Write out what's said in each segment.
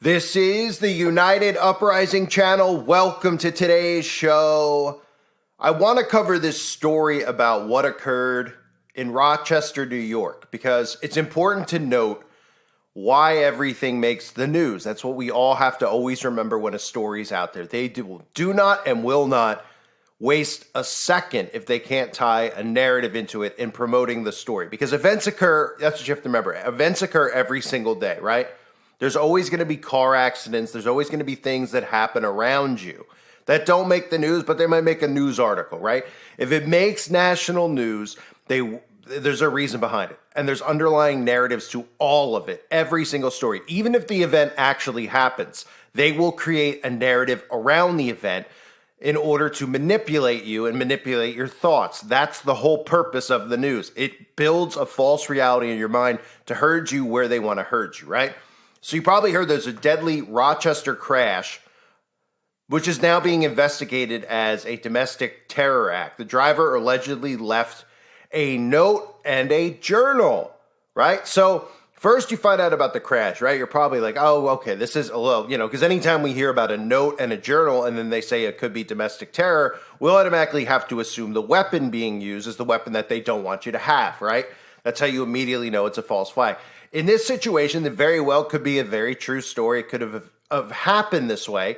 This is the United Uprising channel. Welcome to today's show. I want to cover this story about what occurred in Rochester, New York, because it's important to note why everything makes the news. That's what we all have to always remember when a story's out there. They do not and will not waste a second if they can't tie a narrative into it in promoting the story. Because events occur, that's what you have to remember. Events occur every single day, right? There's always going to be car accidents. There's always going to be things that happen around you that don't make the news, but they might make a news article, right? If it makes national news, there's a reason behind it. And there's underlying narratives to all of it, every single story. Even if the event actually happens, they will create a narrative around the event in order to manipulate you and manipulate your thoughts. That's the whole purpose of the news. It builds a false reality in your mind to herd you where they want to herd you, right? So you probably heard there's a deadly Rochester crash, which is now being investigated as a domestic terror act. The driver allegedly left a note and a journal, right? So first you find out about the crash, right? You're probably like, oh, okay, this is a little, because anytime we hear about a note and a journal and then they say it could be domestic terror, we'll automatically have to assume the weapon being used is the weapon that they don't want you to have, right? That's how you immediately know it's a false flag. In this situation, it very well could be a very true story. It could have happened this way.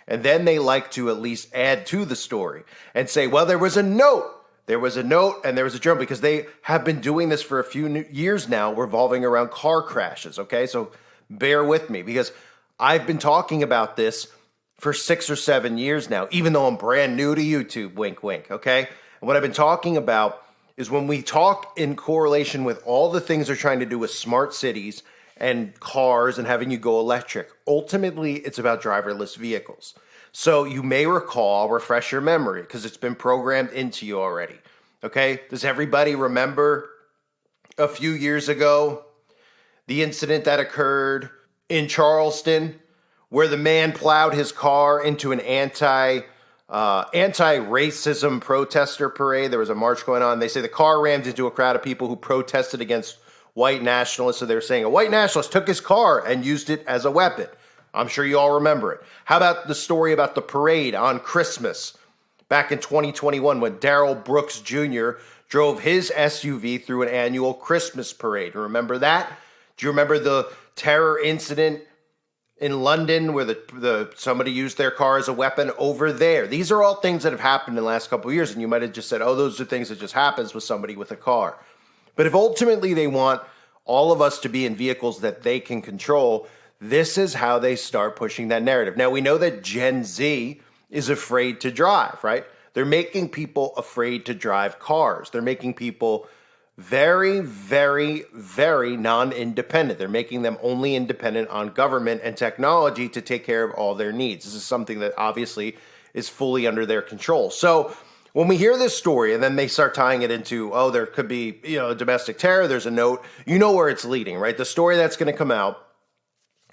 And then they like to at least add to the story and say, well, there was a note. There was a note and there was a journal, because they have been doing this for a few years now revolving around car crashes, okay? So bear with me, because I've been talking about this for 6 or 7 years now, even though I'm brand new to YouTube, wink, wink, okay? And what I've been talking about is when we talk in correlation with all the things they're trying to do with smart cities and cars and having you go electric, ultimately it's about driverless vehicles. So you may recall, I'll refresh your memory because it's been programmed into you already, okay? Does everybody remember a few years ago the incident that occurred in Charleston where the man plowed his car into an anti-racism protester parade? There was a march going on. They say the car rammed into a crowd of people who protested against white nationalists. So they're saying a white nationalist took his car and used it as a weapon. I'm sure you all remember it. How about the story about the parade on Christmas back in 2021 when Darrell Brooks Jr. drove his SUV through an annual Christmas parade? Remember that? Do you remember the terror incident in London where somebody used their car as a weapon over there? These are all things that have happened in the last couple of years, and you might have just said, oh, those are things that just happens with somebody with a car. But if ultimately they want all of us to be in vehicles that they can control, this is how they start pushing that narrative. Now, we know that Gen Z is afraid to drive, right? They're making people afraid to drive cars. They're making people very, very, very non-independent. They're making them only independent on government and technology to take care of all their needs. This is something that obviously is fully under their control. So when we hear this story and then they start tying it into, oh, there could be, domestic terror, there's a note, you know where it's leading, right? The story that's going to come out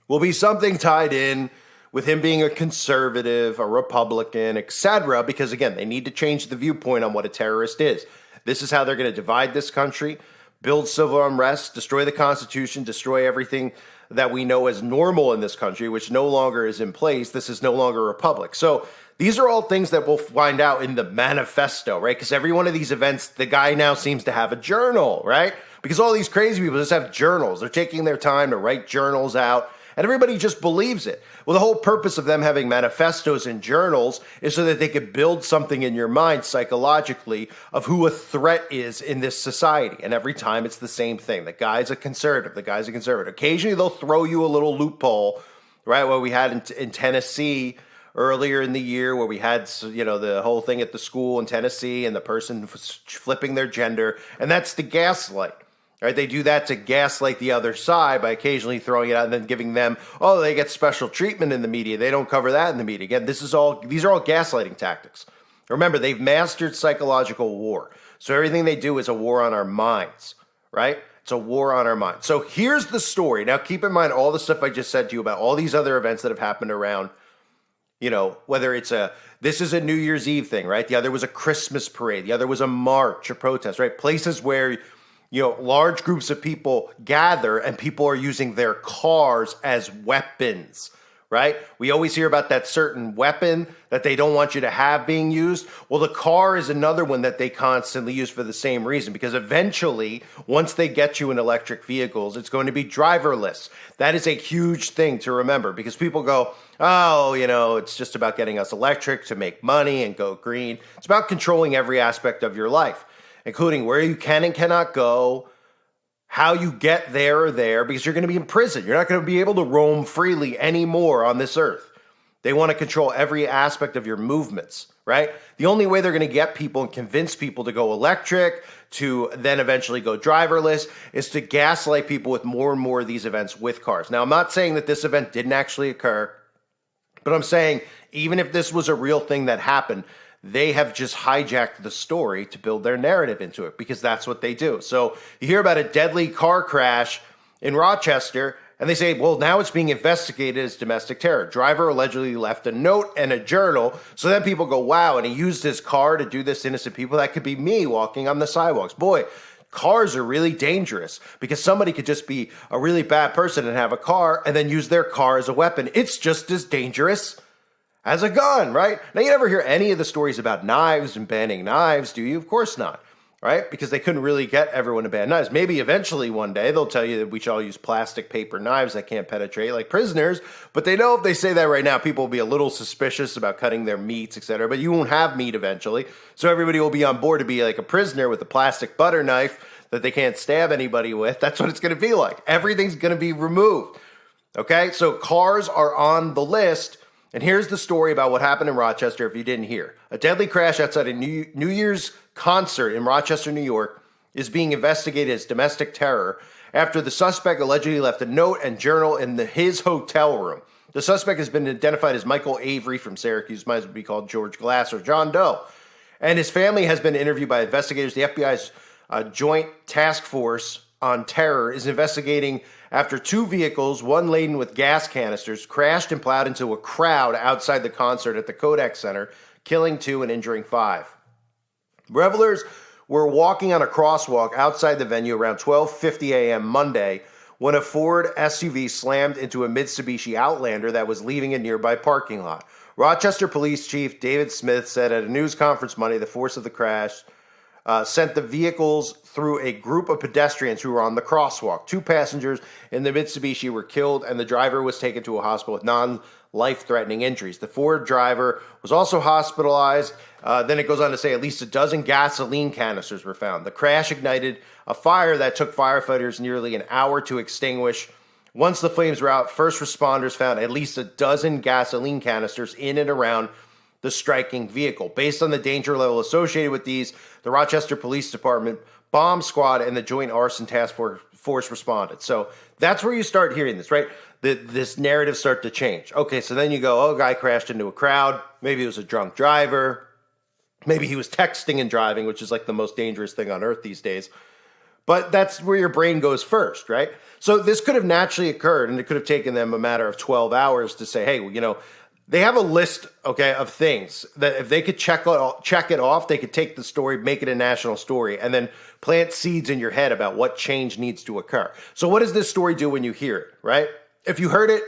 will be something tied in with him being a conservative, a Republican, etc. Because again, they need to change the viewpoint on what a terrorist is. This is how they're going to divide this country, build civil unrest, destroy the Constitution, destroy everything that we know as normal in this country, which no longer is in place. This is no longer a republic. So these are all things that we'll find out in the manifesto, right? Because every one of these events, the guy now seems to have a journal, right? Because all these crazy people just have journals. They're taking their time to write journals out, and everybody just believes it. Well, the whole purpose of them having manifestos and journals is so that they could build something in your mind psychologically of who a threat is in this society. And every time it's the same thing. The guy's a conservative. The guy's a conservative. Occasionally they'll throw you a little loophole, right? What we had in Tennessee earlier in the year where we had, the whole thing at the school in Tennessee and the person was flipping their gender. And that's the gaslight. Right, they do that to gaslight the other side by occasionally throwing it out and then giving them, oh, they get special treatment in the media. They don't cover that in the media. Again, these are all gaslighting tactics. Remember, they've mastered psychological war. So everything they do is a war on our minds, right? It's a war on our minds. So here's the story. Now, keep in mind all the stuff I just said to you about all these other events that have happened around, whether this is a New Year's Eve thing, right? The other was a Christmas parade. The other was a march, a protest, right? Places where large groups of people gather and people are using their cars as weapons, right? We always hear about that certain weapon that they don't want you to have being used. Well, the car is another one that they constantly use for the same reason, because eventually, once they get you in electric vehicles, it's going to be driverless. That is a huge thing to remember, because people go, oh, it's just about getting us electric to make money and go green. It's about controlling every aspect of your life, including where you can and cannot go, how you get there or there, because you're going to be in prison. You're not going to be able to roam freely anymore on this earth. They want to control every aspect of your movements, right? The only way they're going to get people and convince people to go electric, to then eventually go driverless, is to gaslight people with more and more of these events with cars. Now, I'm not saying that this event didn't actually occur, but I'm saying even if this was a real thing that happened, they have just hijacked the story to build their narrative into it, because that's what they do. So you hear about a deadly car crash in Rochester, and they say, well, now it's being investigated as domestic terror. Driver allegedly left a note and a journal. So then people go, wow, and he used his car to do this to innocent people. That could be me walking on the sidewalks. Boy, cars are really dangerous, because somebody could just be a really bad person and have a car and then use their car as a weapon. It's just as dangerous as a gun, right? Now, you never hear any of the stories about knives and banning knives, do you? Of course not, right? Because they couldn't really get everyone to ban knives. Maybe eventually one day they'll tell you that we should all use plastic paper knives that can't penetrate like prisoners, but they know if they say that right now, people will be a little suspicious about cutting their meats, etc. But you won't have meat eventually, so everybody will be on board to be like a prisoner with a plastic butter knife that they can't stab anybody with. That's what it's going to be like. Everything's going to be removed, okay? So cars are on the list. And here's the story about what happened in Rochester if you didn't hear. A deadly crash outside a New Year's concert in Rochester, New York, is being investigated as domestic terror after the suspect allegedly left a note and journal in his hotel room. The suspect has been identified as Michael Avery from Syracuse, might as well be called George Glass or John Doe. And his family has been interviewed by investigators. The FBI's Joint Task Force on Terror is investigating after two vehicles, one laden with gas canisters, crashed and plowed into a crowd outside the concert at the Kodak Center, killing 2 and injuring 5. Revelers were walking on a crosswalk outside the venue around 12:50 a.m. Monday when a Ford SUV slammed into a Mitsubishi Outlander that was leaving a nearby parking lot. Rochester Police Chief David Smith said at a news conference Monday the force of the crash sent the vehicles through a group of pedestrians who were on the crosswalk. 2 passengers in the Mitsubishi were killed, and the driver was taken to a hospital with non-life-threatening injuries. The Ford driver was also hospitalized. Then it goes on to say at least a dozen gasoline canisters were found. The crash ignited a fire that took firefighters nearly an hour to extinguish. Once the flames were out, first responders found at least a dozen gasoline canisters in and around the striking vehicle. Based on the danger level associated with these, the Rochester Police Department, Bomb Squad, and the Joint Arson Task Force responded. So that's where you start hearing this, right? This narrative start to change. Okay, so then you go, oh, a guy crashed into a crowd. Maybe it was a drunk driver. Maybe he was texting and driving, which is like the most dangerous thing on earth these days. But that's where your brain goes first, right? So this could have naturally occurred, and it could have taken them a matter of 12 hours to say, hey, they have a list, okay, of things that if they could check it off, they could take the story, make it a national story, and then plant seeds in your head about what change needs to occur. So what does this story do when you hear it, right? If you heard it,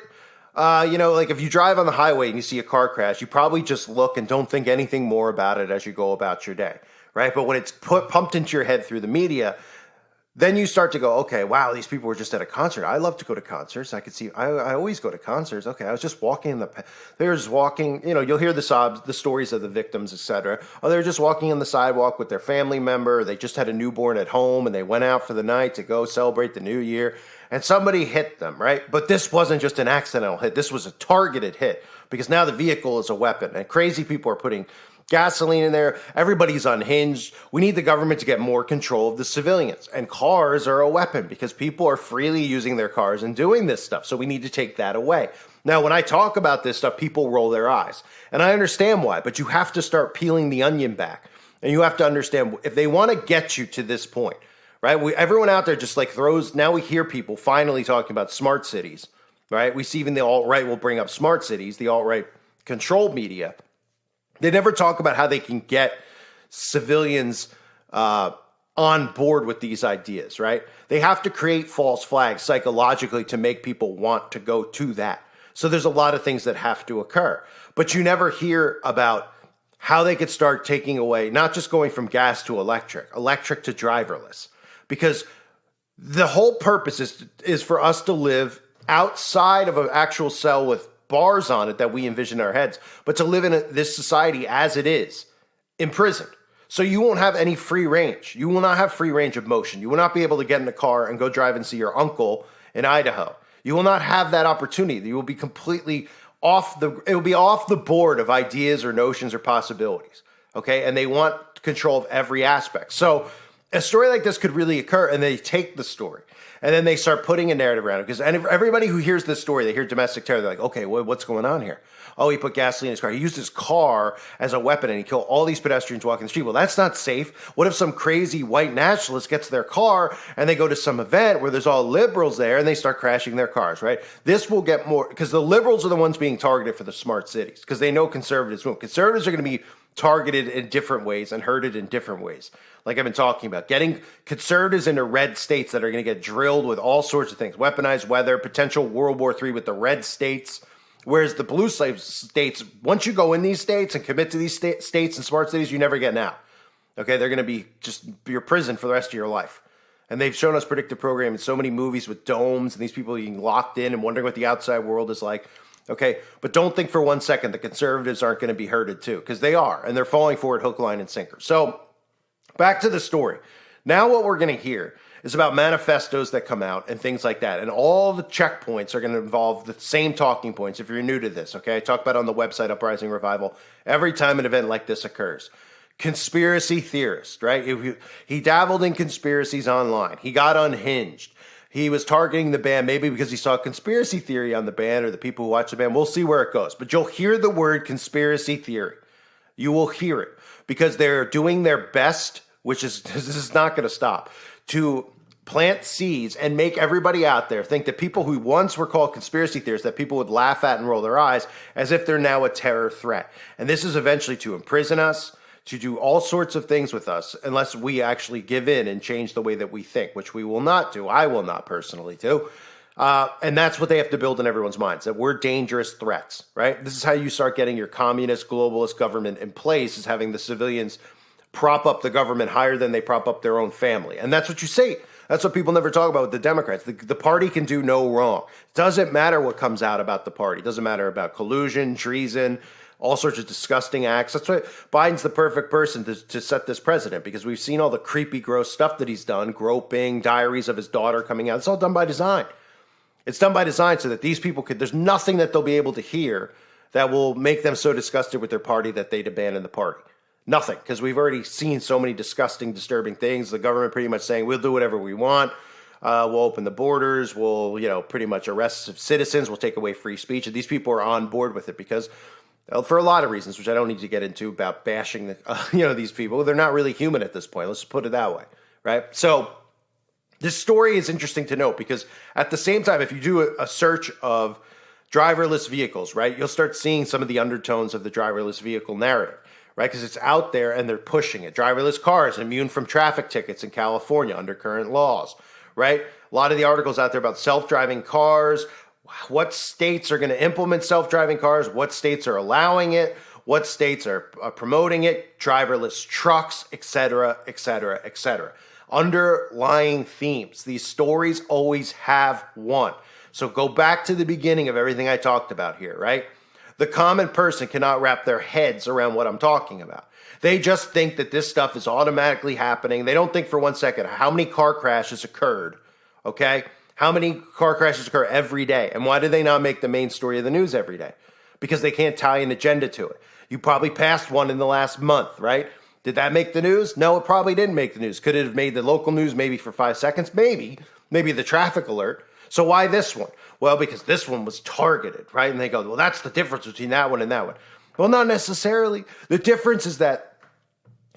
like if you drive on the highway and you see a car crash, you probably just look and don't think anything more about it as you go about your day, right? But when it's pumped into your head through the media, then you start to go, okay, wow, these people were just at a concert. I love to go to concerts. I always go to concerts. Okay, I was just walking they were just walking, you'll hear the stories of the victims, etc. Oh, they were just walking on the sidewalk with their family member. They just had a newborn at home and they went out for the night to go celebrate the new year. And somebody hit them, right? But this wasn't just an accidental hit. This was a targeted hit because now the vehicle is a weapon. And crazy people are putting gasoline in there. Everybody's unhinged. We need the government to get more control of the civilians. And cars are a weapon because people are freely using their cars and doing this stuff. So we need to take that away. Now, when I talk about this stuff, people roll their eyes. And I understand why, but you have to start peeling the onion back. And you have to understand if they want to get you to this point, right? Everyone out there just now we hear people finally talking about smart cities, right? We see even the alt-right will bring up smart cities, the alt-right control media. They never talk about how they can get civilians on board with these ideas, right? They have to create false flags psychologically to make people want to go to that. So there's a lot of things that have to occur. But you never hear about how they could start taking away, not just going from gas to electric to driverless. Because the whole purpose is for us to live outside of an actual cell with bars on it that we envision in our heads, but to live in this society as it is, imprisoned. So you won't have any free range. You will not have free range of motion. You will not be able to get in a car and go drive and see your uncle in Idaho. You will not have that opportunity. You will be completely it will be off the board of ideas or notions or possibilities. Okay. And they want control of every aspect. So a story like this could really occur, and they take the story and then they start putting a narrative around it. Because everybody who hears this story, they hear domestic terror, they're like, okay, what's going on here? Oh, he put gasoline in his car. He used his car as a weapon and he killed all these pedestrians walking the street. Well, that's not safe. What if some crazy white nationalist gets their car and they go to some event where there's all liberals there and they start crashing their cars, right? This will get more, because the liberals are the ones being targeted for the smart cities, because they know conservatives won't. Conservatives are going to be targeted in different ways and herded in different ways. Like I've been talking about, getting conservatives into red states that are going to get drilled with all sorts of things, weaponized weather, potential World War III with the red states. Whereas the blue slave states, once you go in these states and commit to these states and smart cities, you never get out. Okay, they're going to be just your prison for the rest of your life. And they've shown us predictive programming in so many movies with domes and these people being locked in and wondering what the outside world is like. Okay, but don't think for 1 second the conservatives aren't going to be herded too, because they are, and they're falling for it hook, line, and sinker. So back to the story. Now what we're going to hear is about manifestos that come out and things like that. And all the checkpoints are going to involve the same talking points if you're new to this, okay? I talk about it on the website, Uprising Revival, every time an event like this occurs. Conspiracy theorist, right? He dabbled in conspiracies online. He got unhinged. He was targeting the band maybe because he saw a conspiracy theory on the band or the people who watch the band. We'll see where it goes. But you'll hear the word conspiracy theory. You will hear it because they're doing their best, which is this is not going to stop, to plant seeds and make everybody out there think that people who once were called conspiracy theorists that people would laugh at and roll their eyes as if they're now a terror threat. And this is eventually to imprison us, to do all sorts of things with us unless we actually give in and change the way that we think, which we will not do. I will not personally do. And that's what they have to build in everyone's minds, that we're dangerous threats, right? This is how you start getting your communist, globalist government in place, is having the civilians prop up the government higher than they prop up their own family. And that's what you see. That's what people never talk about with the Democrats. The party can do no wrong. Doesn't matter what comes out about the party. Doesn't matter about collusion, treason, all sorts of disgusting acts. That's why Biden's the perfect person to set this precedent, because we've seen all the creepy, gross stuff that he's done, groping, diaries of his daughter coming out. It's all done by design. It's done by design so that these people there's nothing that they'll be able to hear that will make them so disgusted with their party that they'd abandon the party. Nothing, because we've already seen so many disgusting, disturbing things. The government pretty much saying, we'll do whatever we want. We'll open the borders. We'll, pretty much arrest citizens. We'll take away free speech. And these people are on board with it because, for a lot of reasons, which I don't need to get into about bashing, these people. They're not really human at this point. Let's put it that way, right? So this story is interesting to note because at the same time, if you do a search of driverless vehicles, right, you'll start seeing some of the undertones of the driverless vehicle narrative. Right, because it's out there and they're pushing it. Driverless cars immune from traffic tickets in California under current laws, right? A lot of the articles out there about self-driving cars, what states are going to implement self-driving cars, what states are allowing it, what states are promoting it, driverless trucks, et cetera, et cetera, et cetera. Underlying themes. These stories always have one. So go back to the beginning of everything I talked about here, right? The common person cannot wrap their heads around what I'm talking about. They just think that this stuff is automatically happening. They don't think for 1 second how many car crashes occurred, okay? How many car crashes occur every day? And why do they not make the main story of the news every day? Because they can't tie an agenda to it. You probably passed one in the last month, right? Did that make the news? No, it probably didn't make the news. Could it have made the local news maybe for 5 seconds? Maybe the traffic alert. So why this one? Well, because this one was targeted, right? And they go, well, that's the difference between that one and that one. Well, not necessarily. The difference is that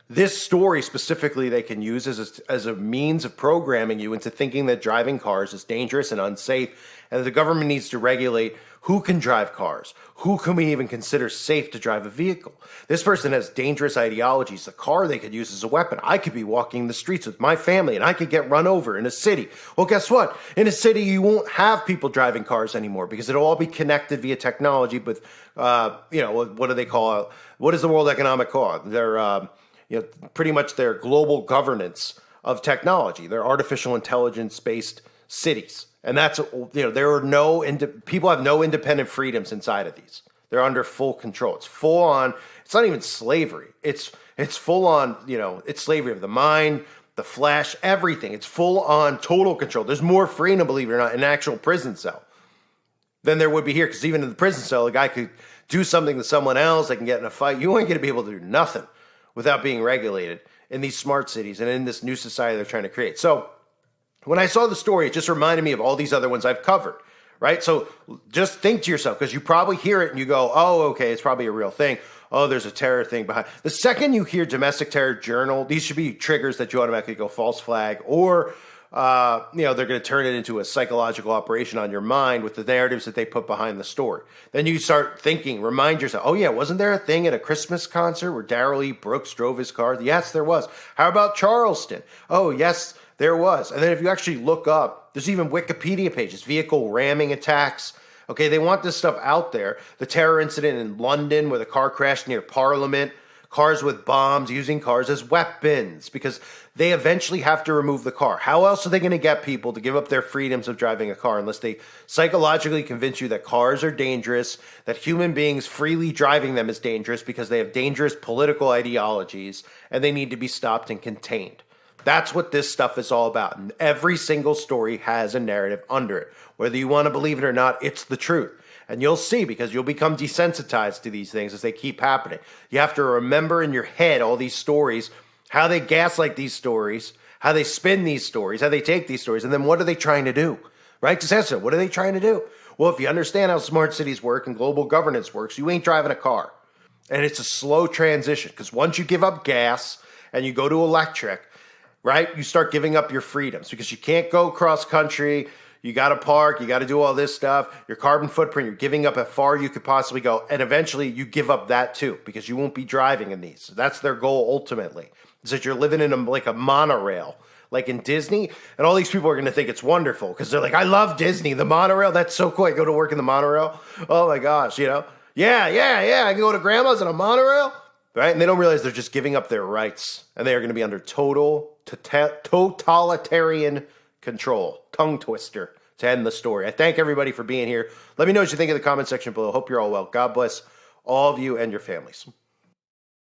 this story specifically they can use as a means of programming you into thinking that driving cars is dangerous and unsafe, and that the government needs to regulate who can drive cars, who can we even consider safe to drive a vehicle. This person has dangerous ideologies. The car they could use as a weapon. I could be walking the streets with my family and I could get run over in a city. Well, guess what? In a city, you won't have people driving cars anymore because it'll all be connected via technology with, what do they call it? What is the World Economic call? They're, pretty much their global governance of technology. They're artificial intelligence-based cities. And that's, there are people have no independent freedoms inside of these. They're under full control. It's full on, it's not even slavery. It's full on, it's slavery of the mind, the flesh, everything. It's full on total control. There's more freedom, believe it or not, in an actual prison cell than there would be here. Because even in the prison cell, a guy could do something to someone else. They can get in a fight. You ain't going to be able to do nothing without being regulated in these smart cities and in this new society they're trying to create. So when I saw the story, it just reminded me of all these other ones I've covered, right? So just think to yourself, because you probably hear it and you go, oh, okay, it's probably a real thing. Oh, there's a terror thing behind. The second you hear domestic terror journal, these should be triggers that you automatically go false flag, or they're going to turn it into a psychological operation on your mind with the narratives that they put behind the story. Then you start thinking, remind yourself, oh yeah, wasn't there a thing at a Christmas concert where Darrell E. Brooks drove his car? Yes, there was. How about Charleston? Oh, yes, there was. And then if you actually look up, there's even Wikipedia pages, vehicle ramming attacks. Okay, they want this stuff out there. The terror incident in London where the car crashed near Parliament, cars with bombs, using cars as weapons because they eventually have to remove the car. How else are they going to get people to give up their freedoms of driving a car unless they psychologically convince you that cars are dangerous, that human beings freely driving them is dangerous because they have dangerous political ideologies and they need to be stopped and contained? That's what this stuff is all about. And every single story has a narrative under it. Whether you want to believe it or not, it's the truth. And you'll see, because you'll become desensitized to these things as they keep happening. You have to remember in your head all these stories, how they gaslight these stories, how they spin these stories, how they take these stories, and then what are they trying to do? Right? Just answer, what are they trying to do? Well, if you understand how smart cities work and global governance works, you ain't driving a car. And it's a slow transition, because once you give up gas and you go to electric, right, you start giving up your freedoms because you can't go cross country. You got to park. You got to do all this stuff. Your carbon footprint, you're giving up how far you could possibly go. And eventually you give up that too because you won't be driving in these. So that's their goal ultimately, is that you're living in like a monorail, like in Disney. And all these people are going to think it's wonderful because they're like, I love Disney. The monorail, that's so cool. I go to work in the monorail. Oh my gosh, Yeah. I can go to grandma's in a monorail. Right? And they don't realize they're just giving up their rights. And they are going to be under totalitarian control. Tongue twister to end the story. I thank everybody for being here. Let me know what you think in the comment section below. Hope you're all well. God bless all of you and your families.